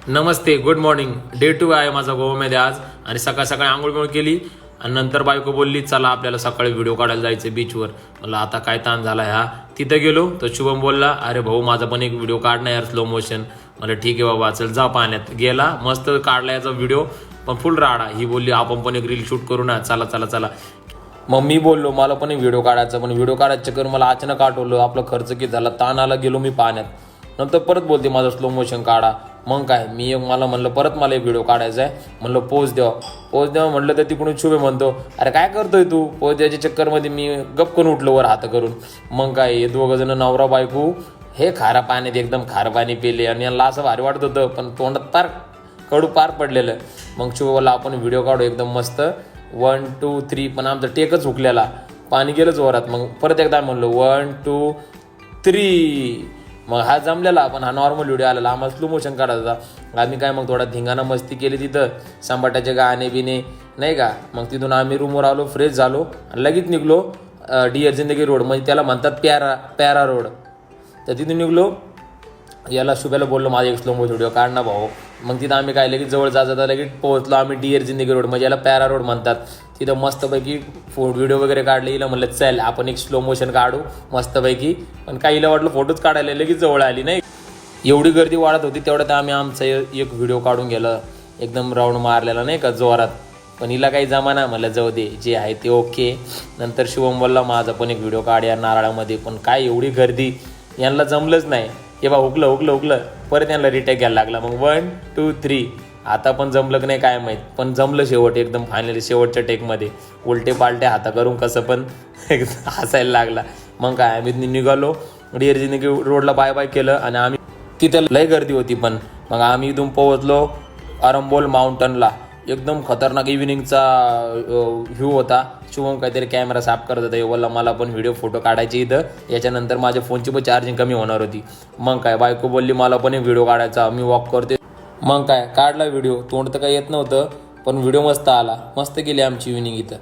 नमस्ते, good morning. Day 2 आहे माझा गोव्यामध्ये आज. आणि सकाळ सकाळी आंघोळ बिंघोळ केली आणि नंतर बायको बोलली चला आपल्याला सकाळी व्हिडिओ काढायला जायचं बीचवर. मला आता काय ताण झाला ह्या. तिथं गेलो तर शुभम बोलला अरे भाऊ माझा पण एक व्हिडिओ काढ ना यार स्लो मोशन. मला ठीक आहे बाबा चल जा. पाण्यात गेला मस्त काढला याचा व्हिडिओ पण फुल राडा. ही बोलली आपण पण एक रील शूट करू ना चला चला चला. मग मी बोललो मला पण एक व्हिडिओ काढायचा पण व्हिडिओ काढायचं चक्कर मला अचानक आठवलं आपला खर्च किती झाला. ताण आला गेलो मी पाण्यात. नंतर परत बोलते माझं स्लो मोशन काढा. मग काय मी मला म्हणलं परत मला एक व्हिडिओ काढायचा आहे. म्हणलं पोज द्यावा म्हटलं तर तिकडून शुभे म्हणतो अरे काय करतोय तू. पोज द्यायच्या चक्करमध्ये मी गपकन उठलो वर हात करून. मग काय हे दोघं जण नवरा बायको हे खारा पाण्यात एकदम खारं पाणी पिले आणि यांना असं भारी वाटत होतं पण तोंडात पार कडू पार पडलेलं. मग शुभ बोलला आपण व्हिडिओ काढू एकदम मस्त 1 2 3 पण आमचा टेकच हुकलेला पाणी गेलं जोरात. मग परत एकदा म्हणलो 1 2 3 मग हा जमलेला पण हा नॉर्मल व्हिडिओ आलेला. आम्हाला स्लो मोशन काढायचा होता. आम्ही काय मग थोडा धिंगाणा मस्ती केली तिथं संबाटाचे गाणे बिणे नाही का. मग तिथून आम्ही रूमवर आलो फ्रेश झालो आणि लगेच निघलो डिअर जिंदगी रोड म्हणजे त्याला म्हणतात प्यारा रोड. तर तिथून निघलो याला शुभ्याला बोललो माझा एक स्लो मोशन व्हिडिओ काढ ना भाऊ. मग तिथं आम्ही काय लगेच जवळ जाता लगेच पोहोचलो आम्ही डिअर जिंदगी रोड म्हणजे याला प्यारा रोड म्हणतात. तिथं मस्तपैकी व्हिडिओ वगैरे काढले. हिला म्हणलं चल आपण एक स्लो मोशन काढू मस्तपैकी. पण काहीला वाटलं फोटोच काढायला लगेच जवळ आली नाही. एवढी गर्दी वाढत होती तेवढ्यात आम्ही आमचा एक व्हिडिओ काढून गेलं एकदम राऊंड मारलेला नाही का जोरात. पण हिला काही जमाना म्हणलं जाऊ दे जे आहे ते ओके. नंतर शुभम बोलला माझा पण एक व्हिडिओ काढ या नारळामध्ये. पण काय एवढी गर्दी यांना जमलंच नाही. हे बा हुकलं परत यांना रिटेक घ्यायला लागला. मग 1 2 3 आता पण जमलं की नाही काय माहीत पण जमलं शेवट एकदम फायनली शेवटच्या टेकमध्ये. उलटे पालटे हाता करून कसं पण हसायला लागला. मग काय आम्ही निघालो डिअर जिंदगी रोडला बाय बाय केलं आणि आम्ही तिथं लय गर्दी होती. पण मग आम्ही इथून पोहोचलो आरंबोल माउंटनला. एकदम खतरनाक इव्हिनिंगचा व्ह्यू होता. शुभम काहीतरी कॅमेरा साफ करत होता. बोलला मला पण व्हिडिओ फोटो काढायचे इथं. याच्यानंतर माझ्या फोनची पण चार्जिंग कमी होणार होती. मग काय बायको बोलली मला पण एक व्हिडिओ काढायचा मी वॉक करते. मग काय काढला व्हिडिओ. तोंड तर काही येत नव्हतं पण व्हिडिओ मस्त आला. मस्त केली आमची इव्हिनिंग इथं.